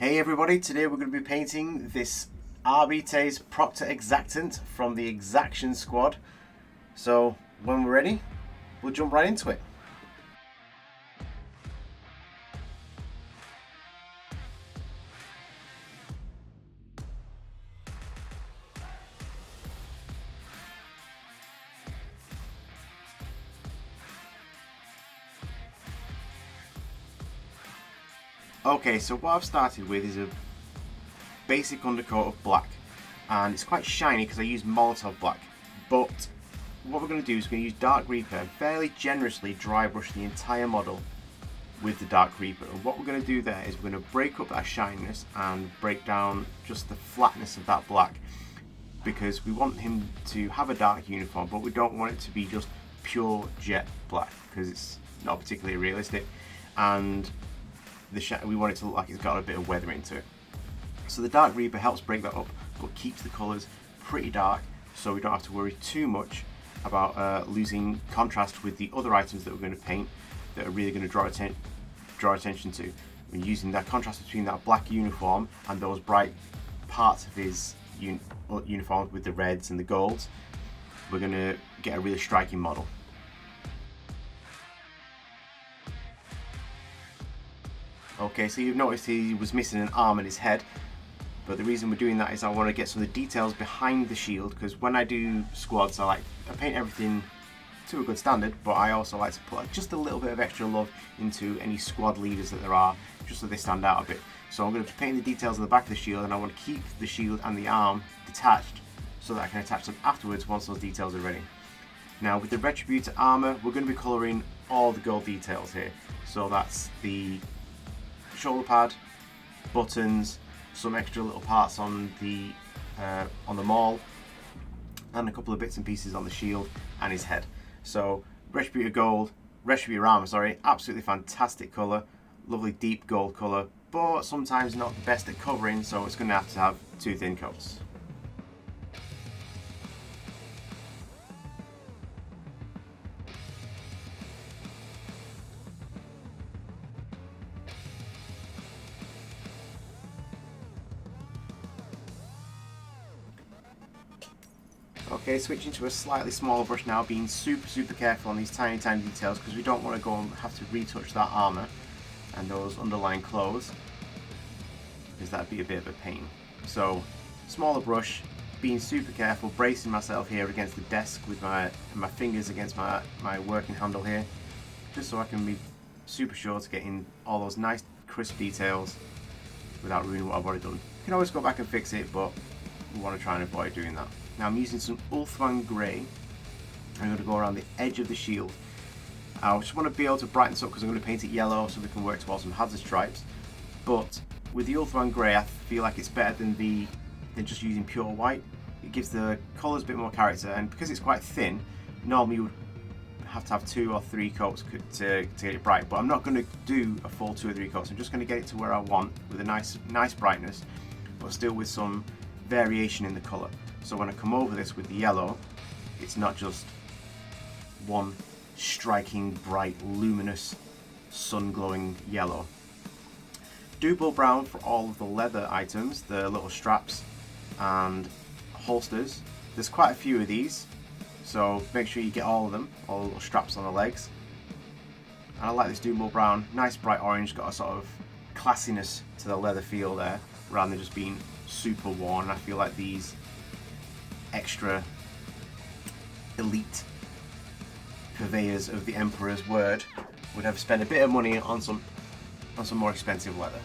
Hey everybody, today we're going to be painting this Arbites Proctar Exactant from the Exaction squad. So when we're ready, we'll jump right into it. Okay, so what I've started with is a basic undercoat of black, and it's quite shiny because I used Molotov black. But what we're going to do is we're going to use Dark Reaper and fairly generously dry brush the entire model with the Dark Reaper. And what we're going to do there is we're going to break up that shininess and break down just the flatness of that black, because we want him to have a dark uniform, but we don't want it to be just pure jet black because it's not particularly realistic, and we want it to look like it's got a bit of weathering to it. So the Dark Reaper helps break that up, but keeps the colours pretty dark, so we don't have to worry too much about losing contrast with the other items that we're going to paint that are really going to draw attention to. We're using that contrast between that black uniform and those bright parts of his uniform with the reds and the golds. We're going to get a really striking model. Okay, so you've noticed he was missing an arm and his head, but the reason we're doing that is I want to get some of the details behind the shield, because when I do squads I paint everything to a good standard, but I also like to put just a little bit of extra love into any squad leaders that there are, just so they stand out a bit. So I'm going to paint the details on the back of the shield, and I want to keep the shield and the arm detached so that I can attach them afterwards once those details are ready. Now with the Retributor armour, we're going to be colouring all the gold details here. So that's the shoulder pad, buttons, some extra little parts on the maul, and a couple of bits and pieces on the shield and his head. So Retributor armour, sorry, absolutely fantastic colour, lovely deep gold colour, but sometimes not the best at covering, so it's going to have two thin coats. Okay, switching to a slightly smaller brush now, being super careful on these tiny details, because we don't want to go and have to retouch that armour and those underlying clothes, because that'd be a bit of a pain. So smaller brush, being super careful, bracing myself here against the desk with my fingers against my working handle here, just so I can be super sure to get in all those nice crisp details without ruining what I've already done. You can always go back and fix it, but we want to try and avoid doing that. Now I'm using some Ulthuan Grey. I'm going to go around the edge of the shield. I just want to be able to brighten this up because I'm going to paint it yellow so we can work towards some hazard stripes. But with the Ulthuan Grey, I feel like it's better than just using pure white. It gives the colours a bit more character, and because it's quite thin, normally you would have to have 2 or 3 coats to get it bright. But I'm not going to do a full 2 or 3 coats. I'm just going to get it to where I want with a nice brightness, but still with some variation in the colour. So when I come over this with the yellow, it's not just one striking, bright, luminous, sun-glowing yellow. Double brown for all of the leather items, the little straps and holsters. There's quite a few of these, so make sure you get all of them, all the little straps on the legs. And I like this double brown, nice bright orange, got a sort of classiness to the leather feel there, rather than just being super worn. I feel like these extra elite purveyors of the Emperor's word would have spent a bit of money on some more expensive leather.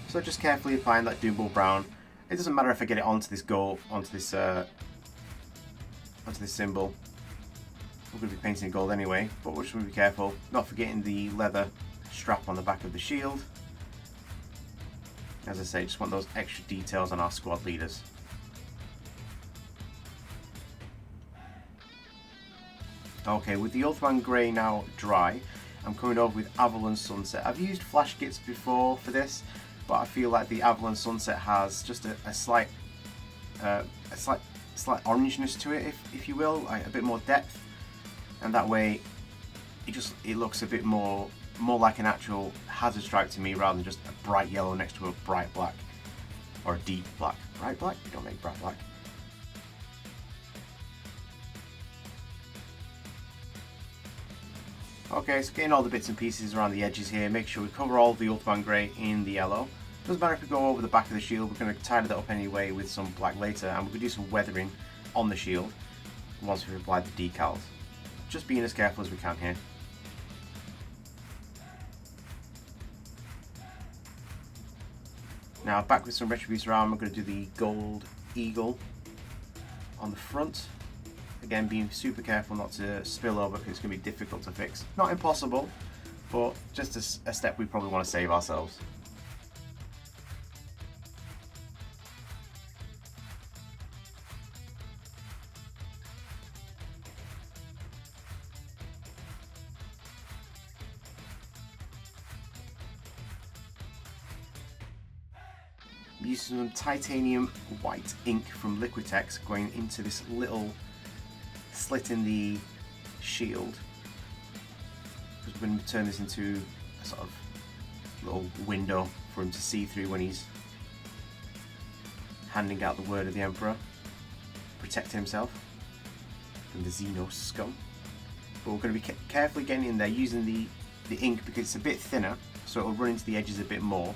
So just carefully applying that double brown. It doesn't matter if I get it onto this gold, onto this symbol. We're going to be painting gold anyway, but we're just going to be careful, not forgetting the leather strap on the back of the shield. As I say, just want those extra details on our squad leaders. Okay, with the Ulthuan Grey now dry, I'm coming over with Avalon Sunset. I've used flash kits before for this, but I feel like the Avalon Sunset has just a slight orangeness to it, if you will, like a bit more depth, and that way it looks a bit more like an actual hazard stripe to me, rather than just a bright yellow next to a bright black or a deep black. Bright black? We don't make bright black. Okay, so getting all the bits and pieces around the edges here, make sure we cover all the Ultraman Grey in the yellow. Doesn't matter if we go over the back of the shield, we're going to tidy that up anyway with some black later, and we're going to do some weathering on the shield once we've applied the decals. Just being as careful as we can here. Now back with some Retribution armor, I'm going to do the gold eagle on the front. Again, being super careful not to spill over because it's going to be difficult to fix. Not impossible, but just a step we probably want to save ourselves. I'm using some titanium white ink from Liquitex going into this little slit in the shield, because we're going to turn this into a sort of little window for him to see through when he's handing out the word of the Emperor, protecting himself from the Xenos scum. But we're going to be carefully getting in there using the ink because it's a bit thinner, so it'll run into the edges a bit more,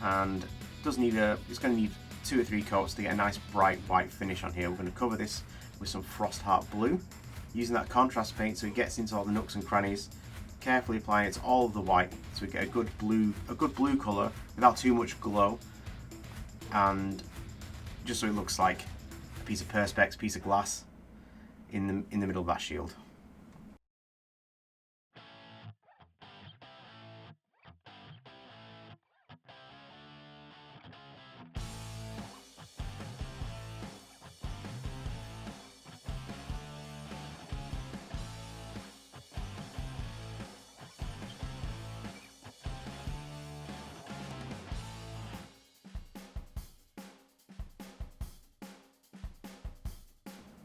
and it's going to need 2 or 3 coats to get a nice bright white finish on here. We're going to cover this with some Frostheart blue, using that contrast paint so it gets into all the nooks and crannies, carefully applying it to all of the white so we get a good blue colour without too much glow, and just so it looks like a piece of perspex, piece of glass in the middle of that shield.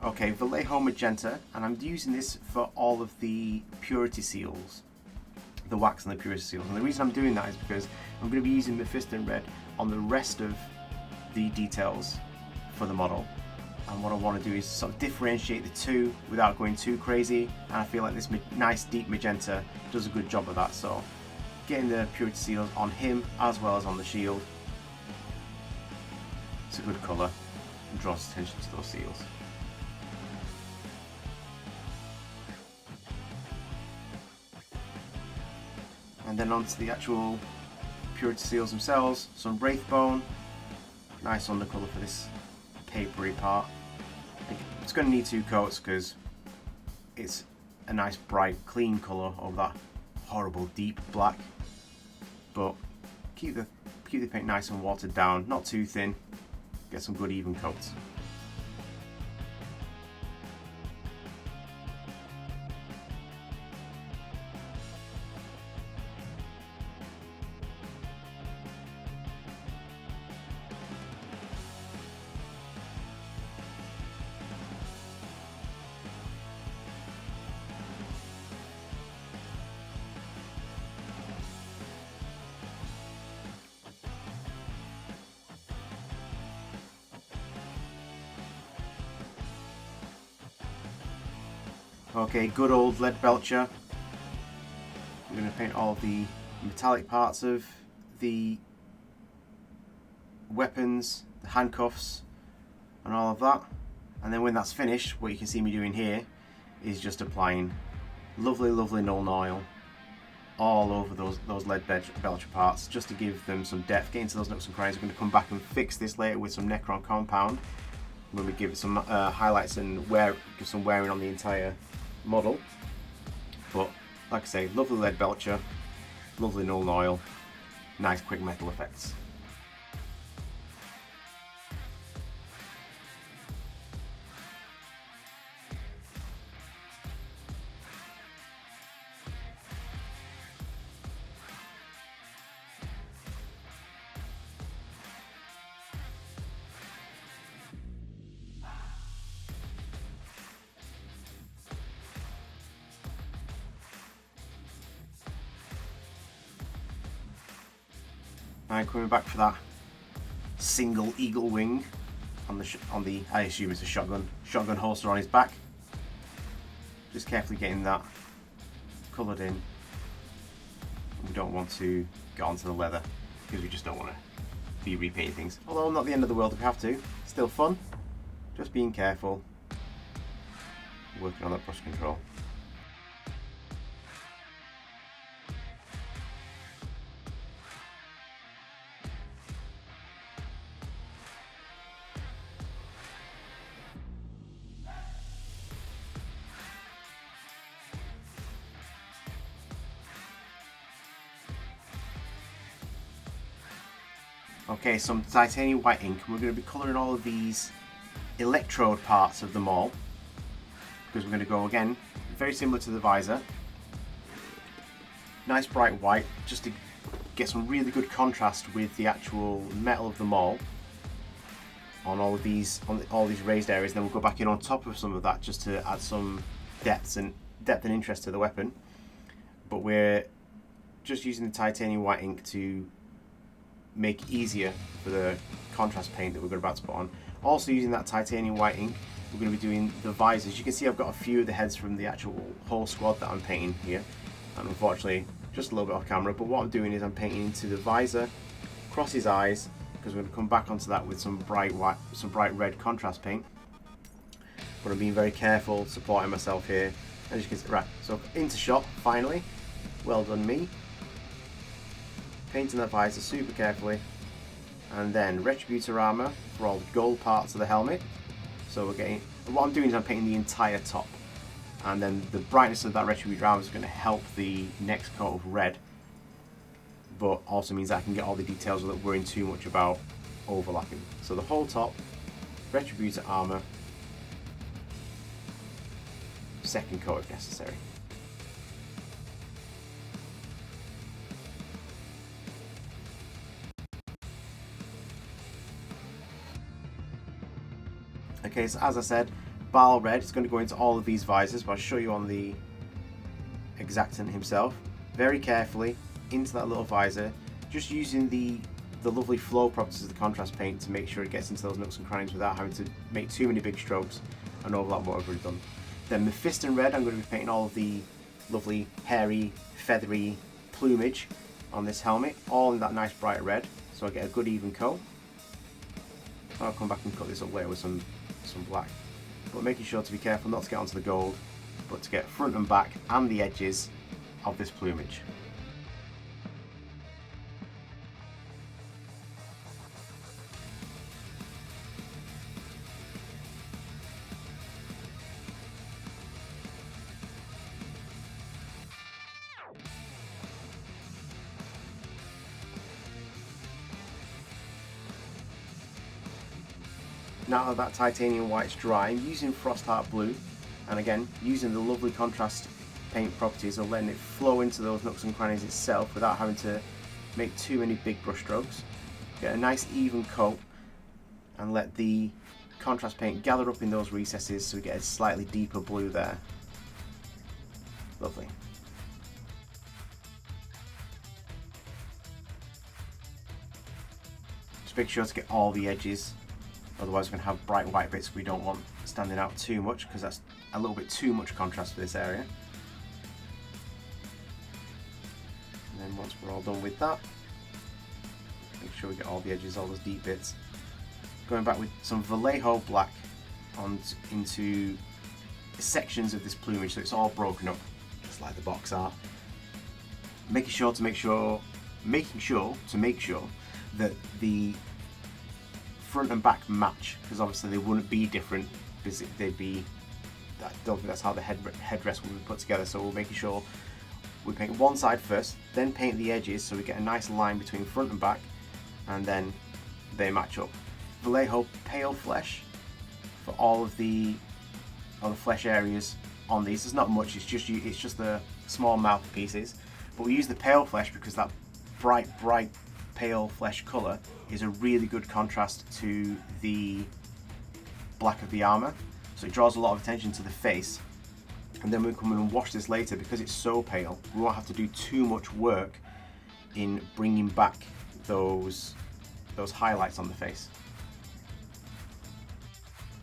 Okay, Vallejo Magenta, and I'm using this for all of the purity seals, the wax and the purity seals. And the reason I'm doing that is because I'm going to be using Mephiston Red on the rest of the details for the model. And what I want to do is sort of differentiate the two without going too crazy. And I feel like this nice deep magenta does a good job of that. So getting the purity seals on him as well as on the shield, it's a good colour and draws attention to those seals. And then onto the actual purity seals themselves, some Wraithbone, nice undercolour for this papery part. It's going to need 2 coats because it's a nice bright clean colour over that horrible deep black, but keep the paint nice and watered down, not too thin, get some good even coats. Okay, good old lead belcher. We're going to paint all the metallic parts of the weapons, the handcuffs and all of that. And then when that's finished, what you can see me doing here is just applying lovely Nuln Oil all over those lead belcher parts, just to give them some depth, get into those nooks and crannies. We're going to come back and fix this later with some Necron compound when we give it some highlights and give some wearing on the entire model. But like I say, lovely lead belcher, lovely Nuln Oil, nice quick metal effects. And coming back for that single eagle wing on the I assume it's a shotgun holster on his back. Just carefully getting that coloured in. We don't want to get onto the leather because we just don't want to be repainting things. Although not the end of the world if we have to. Still fun. Just being careful. Working on that brush control. Okay, some titanium white ink, and we're going to be colouring all of these electrode parts of them all, because we're going to go again, very similar to the visor. Nice bright white, just to get some really good contrast with the actual metal of them all on all of these, all these raised areas. Then we'll go back in on top of some of that just to add some depth and interest to the weapon. But we're just using the titanium white ink to make it easier for the contrast paint that we're about to put on. Also using that titanium white ink, we're going to be doing the visors. You can see I've got a few of the heads from the actual whole squad that I'm painting here, and unfortunately just a little bit off camera, but what I'm doing is I'm painting into the visor, across his eyes, because we're going to come back onto that with some bright red contrast paint. But I'm being very careful, supporting myself here. As you can see, right, so into shot finally. Well done me. Painting that visor super carefully, and then Retributor armor for all the gold parts of the helmet. So we're getting, what I'm doing is I'm painting the entire top, and then the brightness of that Retributor armor is going to help the next coat of red, but also means that I can get all the details without worrying too much about overlapping. So the whole top, Retributor armor, second coat if necessary. Okay, so as I said, Bile Red is going to go into all of these visors, but I'll show you on the Exactant himself. Very carefully into that little visor, just using the lovely flow properties of the contrast paint to make sure it gets into those nooks and crannies without having to make too many big strokes and overlap what I've already done. Then Mephiston Red, I'm going to be painting all of the lovely hairy, feathery plumage on this helmet, all in that nice bright red, so I get a good even coat. I'll come back and cut this up later with some black, but making sure to be careful not to get onto the gold, but to get front and back and the edges of this plumage. Now that titanium white's dry, I'm using Frostheart Blue, and again using the lovely contrast paint properties of letting it flow into those nooks and crannies itself without having to make too many big brush strokes. Get a nice even coat and let the contrast paint gather up in those recesses so we get a slightly deeper blue there. Lovely. Just make sure to get all the edges. Otherwise we're going to have bright white bits we don't want standing out too much, because that's a little bit too much contrast for this area. And then once we're all done with that, make sure we get all the edges, all those deep bits. Going back with some Vallejo black into sections of this plumage so it's all broken up, just like the box art. Making sure to make sure that the front and back match, because obviously they wouldn't be different, because they'd be, I don't think that's how the headrest will be put together. So we're making sure we paint one side first, then paint the edges so we get a nice line between front and back, and then they match up. Vallejo pale flesh for all the flesh areas on these. There's not much, it's just the small mouth pieces, but we use the pale flesh because that bright pale flesh colour is a really good contrast to the black of the armour, so it draws a lot of attention to the face. And then we come in and wash this later, because it's so pale we won't have to do too much work in bringing back those highlights on the face.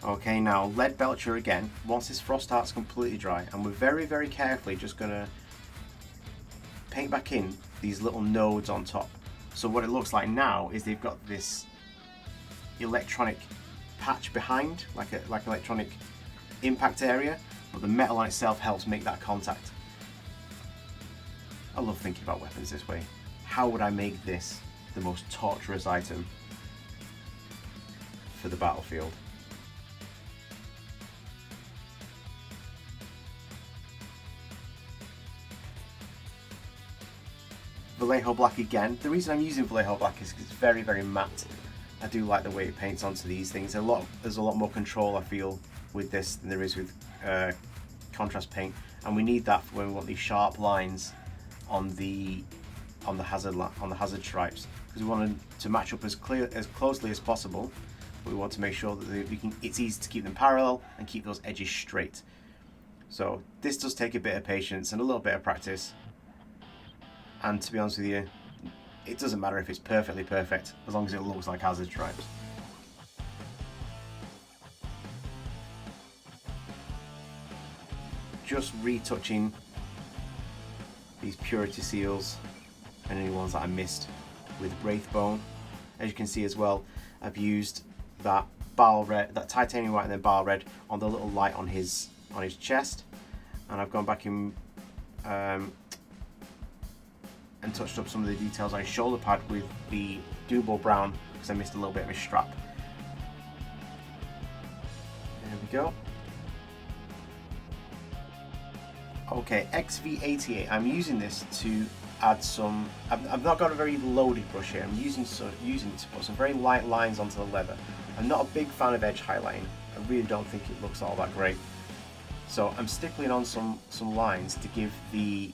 Okay, now lead belcher again, once this frost art's completely dry, and we're very, very carefully just going to paint back in these little nodes on top. So what it looks like now is they've got this electronic patch behind, like electronic impact area, but the metal on itself helps make that contact. I love thinking about weapons this way. How would I make this the most torturous item for the battlefield? Vallejo Black again. The reason I'm using Vallejo Black is because it's very, very matte. I do like the way it paints onto these things. There's a lot more control, I feel, with this than there is with contrast paint, and we need that for when we want these sharp lines on the hazard stripes, because we want them to match up as closely as possible. We want to make sure that it's easy to keep them parallel and keep those edges straight. So this does take a bit of patience and a little bit of practice. And to be honest with you, it doesn't matter if it's perfectly perfect, as long as it looks like hazard stripes. Just retouching these purity seals and any ones that I missed with Wraithbone. As you can see as well, I've used that Bile Red, that titanium white and then Bile Red on the little light on his chest, and I've gone back in and touched up some of the details on his shoulder pad with the Doombo Brown, because I missed a little bit of his strap. There we go. Okay, XV88, I'm using this to add some, I've not got a very loaded brush here, I'm using it to put some very light lines onto the leather. I'm not a big fan of edge highlighting, I really don't think it looks all that great. So I'm stippling on some lines to give the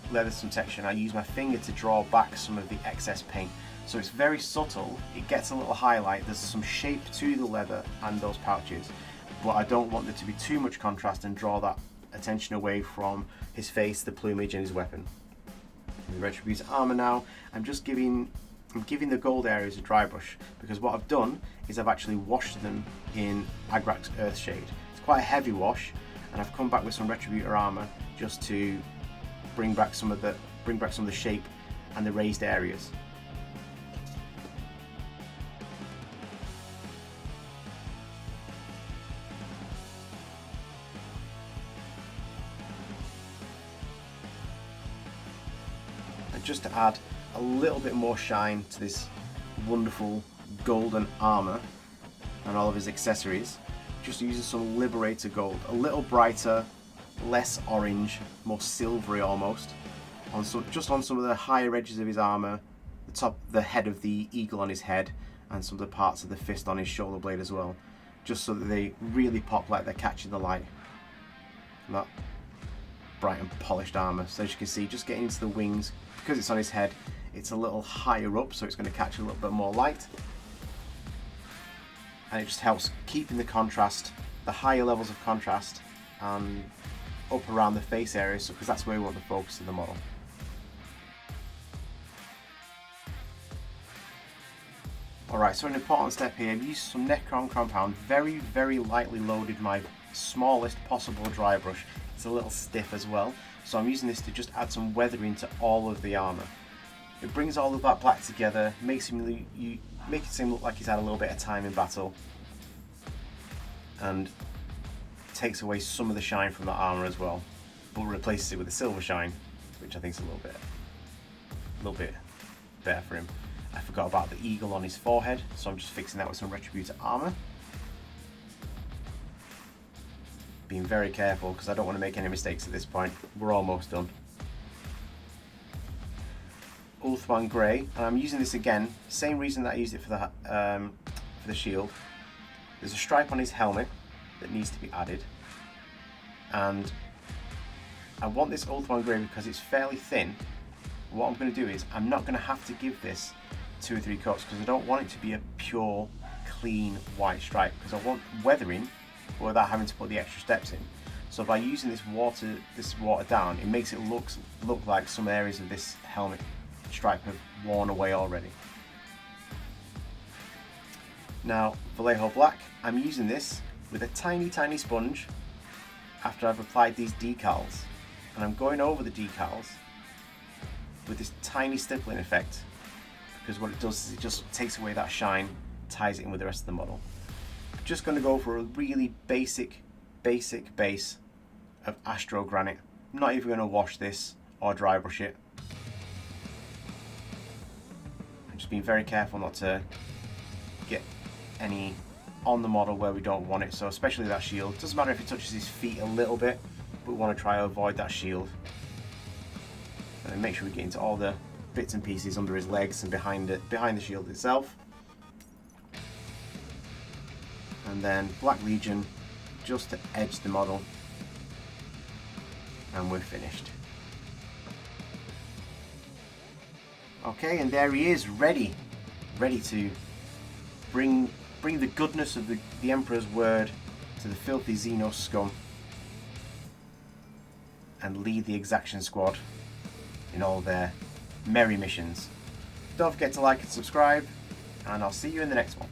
leather some texture, and I use my finger to draw back some of the excess paint. So it's very subtle, it gets a little highlight, there's some shape to the leather and those pouches, but I don't want there to be too much contrast and draw that attention away from his face, the plumage and his weapon. In the Retributor armor now, I'm giving the gold areas a dry brush, because what I've done is I've actually washed them in Agrak's Earthshade. It's quite a heavy wash, and I've come back with some Retributor armor just to bring back some of the shape and the raised areas. And just to add a little bit more shine to this wonderful golden armor and all of his accessories, just using some Liberator gold, a little brighter, less orange, more silvery almost, just on some of the higher edges of his armor, the head of the eagle on his head, and some of the parts of the fist on his shoulder blade as well, just so that they really pop like they're catching the light. That bright and polished armor. So as you can see, just getting into the wings, because it's on his head, it's a little higher up, so it's going to catch a little bit more light, and it just helps keeping the contrast, the higher levels of contrast, and up around the face area, because that's where we want the focus of the model. Alright, so an important step here, I've used some Necron compound, very, very lightly loaded my smallest possible dry brush. It's a little stiff as well, so I'm using this to just add some weathering to all of the armour. It brings all of that black together, makes it seem look like he's had a little bit of time in battle, and takes away some of the shine from the armour as well, but replaces it with a silver shine, which I think is a little bit better for him. I forgot about the eagle on his forehead, so I'm just fixing that with some Retributor armour. Being very careful because I don't want to make any mistakes at this point. We're almost done. Ulthuan Grey, and I'm using this again, same reason that I used it for the shield. There's a stripe on his helmet that needs to be added, and I want this Ulthuan Grey because it's fairly thin. What I'm going to do is I'm not going to have to give this 2 or 3 coats, because I don't want it to be a pure clean white stripe, because I want weathering without having to put the extra steps in. So by using this water down, it makes it look like some areas of this helmet stripe have worn away already. Now, Vallejo Black, I'm using this with a tiny sponge after I've applied these decals, and I'm going over the decals with this tiny stippling effect, because what it does is it just takes away that shine, ties it in with the rest of the model. I'm just going to go for a really basic base of Astro Granite. I'm not even going to wash this or dry brush it. I'm just being very careful not to get any on the model where we don't want it, so especially that shield. Doesn't matter if it touches his feet a little bit, but we want to try to avoid that shield. And then make sure we get into all the bits and pieces under his legs and behind the shield itself. And then Black Legion just to edge the model, and we're finished. Okay, and there he is, ready to bring the goodness of the Emperor's word to the filthy Xeno scum and lead the Exaction squad in all their merry missions. Don't forget to like and subscribe, and I'll see you in the next one.